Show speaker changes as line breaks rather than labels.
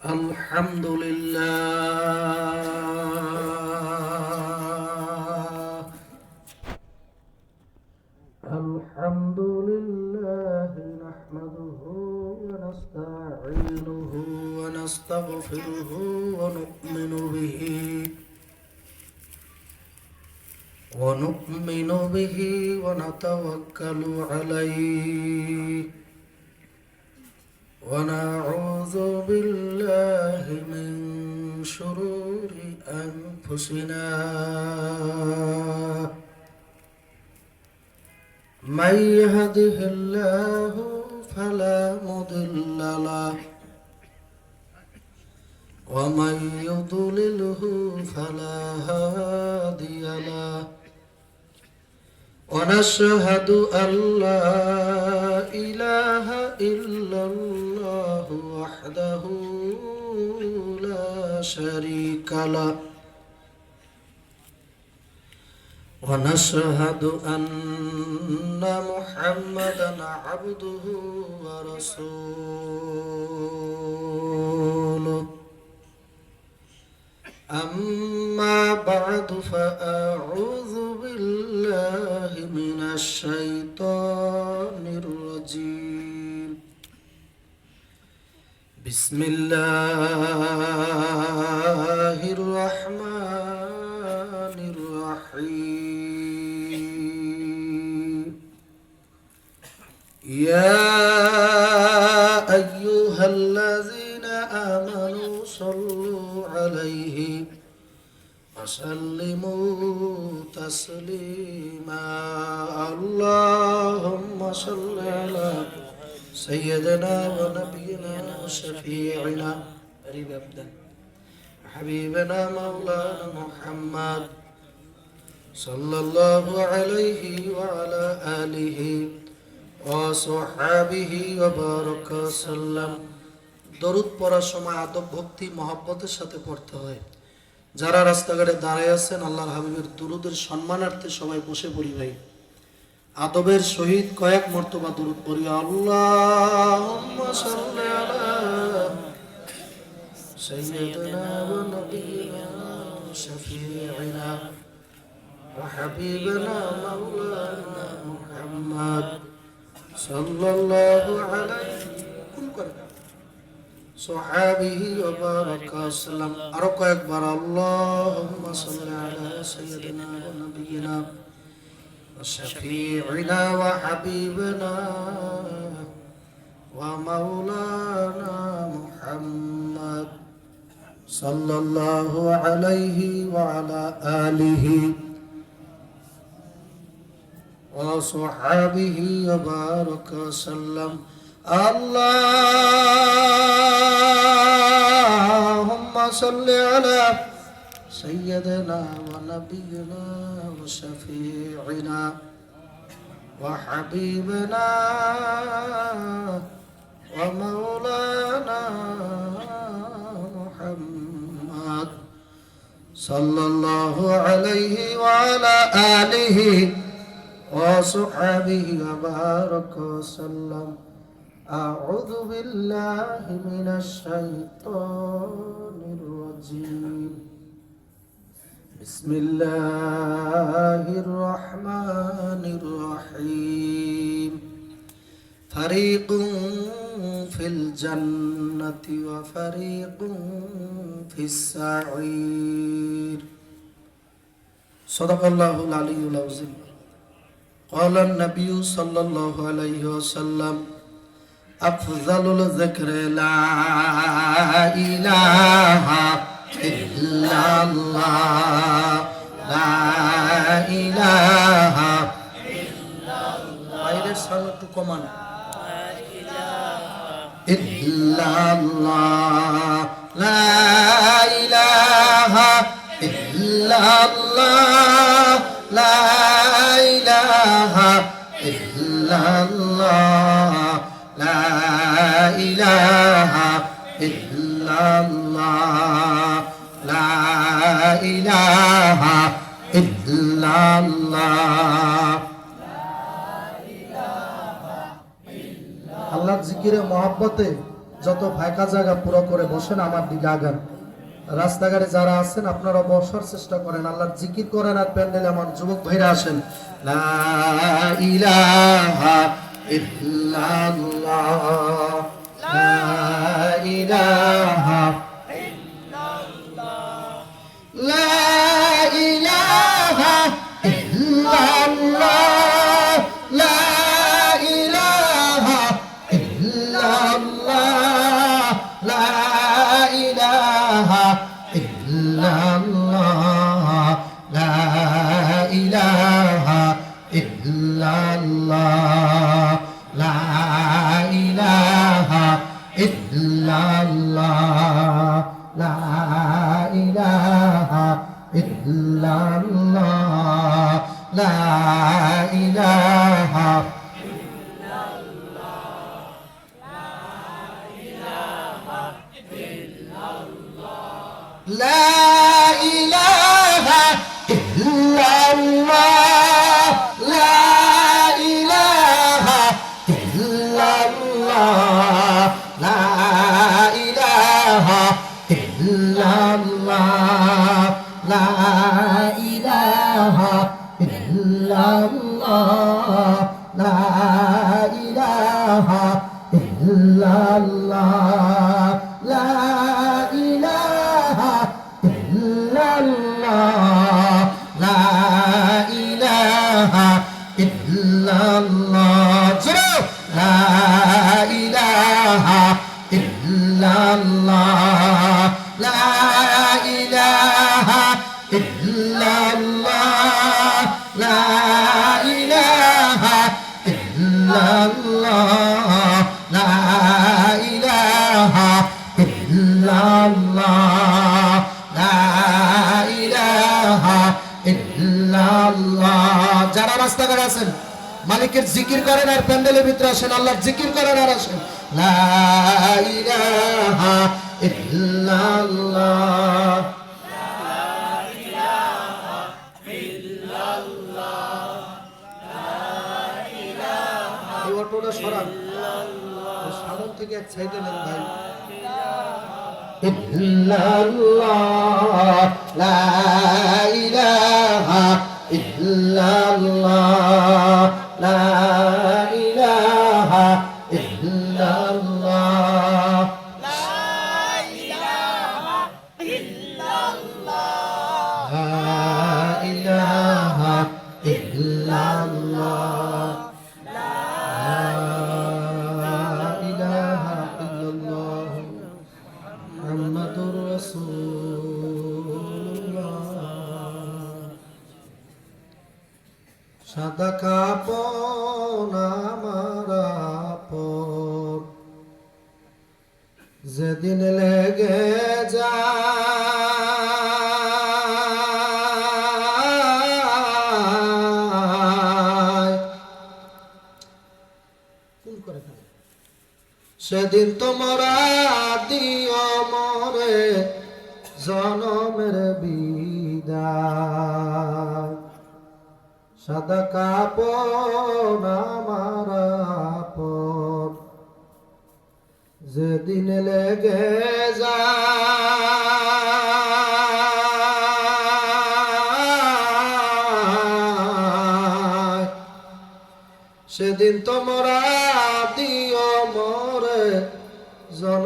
الحمد لله الحمد لله نحمده ونستعينه ونستغفره ونؤمن به ونتوكل عليه ونعوذ بالله من شرور أنفسنا من يهده الله فلا مضل له ومن يضلله فلا هادي له ونشهد أن لا إله إلا الله وحده لا شريك له ونشهد أن محمدا عبده ورسوله أما بعد فأعوذ بالله من الشيطان الرجيم بسم الله الرحمن الرحيم يا أيها الذين آمنوا صلوا عليه وسلموا تسليما اللهم صل على سيدنا ونبينا وشفيعنا حبيبنا مولانا محمد صلى الله عليه وعلى آله وصحبه وبارك وسلم দরুদ পড়ার সময় আদব ভক্তি মহব্বতের সাথে পড়তে হয়। যারা রাস্তাঘাটে দাঁড়ায় আছেন আল্লাহর হাবিবের দুরুদের সম্মানার্থে সবাই বসে পড়ি ভাই, আদবের সহিত কয়েক মর্তবা দুরুদ পড়ি। আল্লাহুম্মা সাল্লি আলা সাইয়্যিদিনা ওয়া নাবিয়িনা ওয়া শাফিঈনা ওয়া হাবিবিনা মাওলানা মুহাম্মদ সাল্লাল্লাহু আলাইহি صحابه وبارك وسلم আরো কয়েকবার اللهم صل على سيدنا ونبينا وشفيعنا وحبيبنا ومولانا محمد صلى الله عليه وعلى آله وصحابه وبارك وسلم اللهم صل على سيدنا ونبينا وشفيعنا وحبيبنا ومولانا محمد صلى الله عليه وعلى آله وصحبه وبارك وسلم أعوذ بالله من الشيطان الرجيم بسم الله الرحمن الرحيم فريق في الجنة وفريق في السعير صدق الله العلي العظيم قال النبي صلى الله عليه وسلم أفضل الذكر لا إله إلا الله لا إله إلا الله إلا الله لا إله إلا الله لا إله إلا الله لا إله إلا الله لا إله إلا الله আল্লাহর জিকিরে মহব্বতে যত ফাঁকা জায়গা পুরো করে বসেন, আমার দিকে আগান। রাস্তাঘাটে যারা আছেন আপনারা বসার চেষ্টা করেন, আল্লাহর জিকির করেন। আর প্যান্ডেলে আমার যুবক ভাইরা আসেন। লা ইলাহা ইল্লাল্লাহ, লা ইলাহা লা ইলাহা ইল্লাল্লাহ, লা ইলাহা ইল্লাল্লাহ, লা ইলাহা ইল্লাল্লাহ, লা ইলাহা ইল্লাল্লাহ, লা ইলাহা ইল্লাল্লাহ, লা ইলাহা ইল্লাল্লাহ, লা ইলাহা লা ইলাহা ইল্লাল্লাহ, লা ইলাহা ইল্লাল্লাহ, লা ইলাহা ইল্লাল্লাহ, লা ইলাহা ইল্লাল্লাহ, লা ইলাহা ইল্লাল্লাহ, লা ইলাহা ইল্লাল্লাহ, লা ইলাহা ইল্লাল্লাহ, জোরে লা ইলাহা ইল্লাল্লাহ, লা ইলাহা ইল্লাল্লাহ, লা ইলাহা ইল্লাল্লাহ, লা ইলাহা ইল্লাল্লাহ, লা ইলাহা ইল্লাল্লাহ। যারা রাস্তাঘাটে আছেন মালিকের জিকির করেন আর প্যান্ডেলের ভিতরে আসেন, আল্লাহর জিকির করেন আর আসেন। লা ইলাহা ইল্লাল্লাহ, এই অটোটা সরান, সামন থেকে এক সাইডে নেন ভাই। ইল্লাল্লাহ, লা ইলাহা ইল্লাল্লাহ, লা ইলাহা ইল্লাল্লাহ, লা ইলাহা ইল্লাল্লাহ, লা ইলাহা ইল্লাল্লাহ, লা ইলাহা ইল্লাল্লাহ, মুহাম্মাদুর রাসূলুল্লাহ। সাদা কাপড় আমার আপন, যেদিন লেগে যায়, সেদিন তোমরা দিও মরে জনমের বিদায়। সাদা কাপড় আমার আপন, যেদিন লেগে যায়, সেদিন তোমরা দিও মরে জন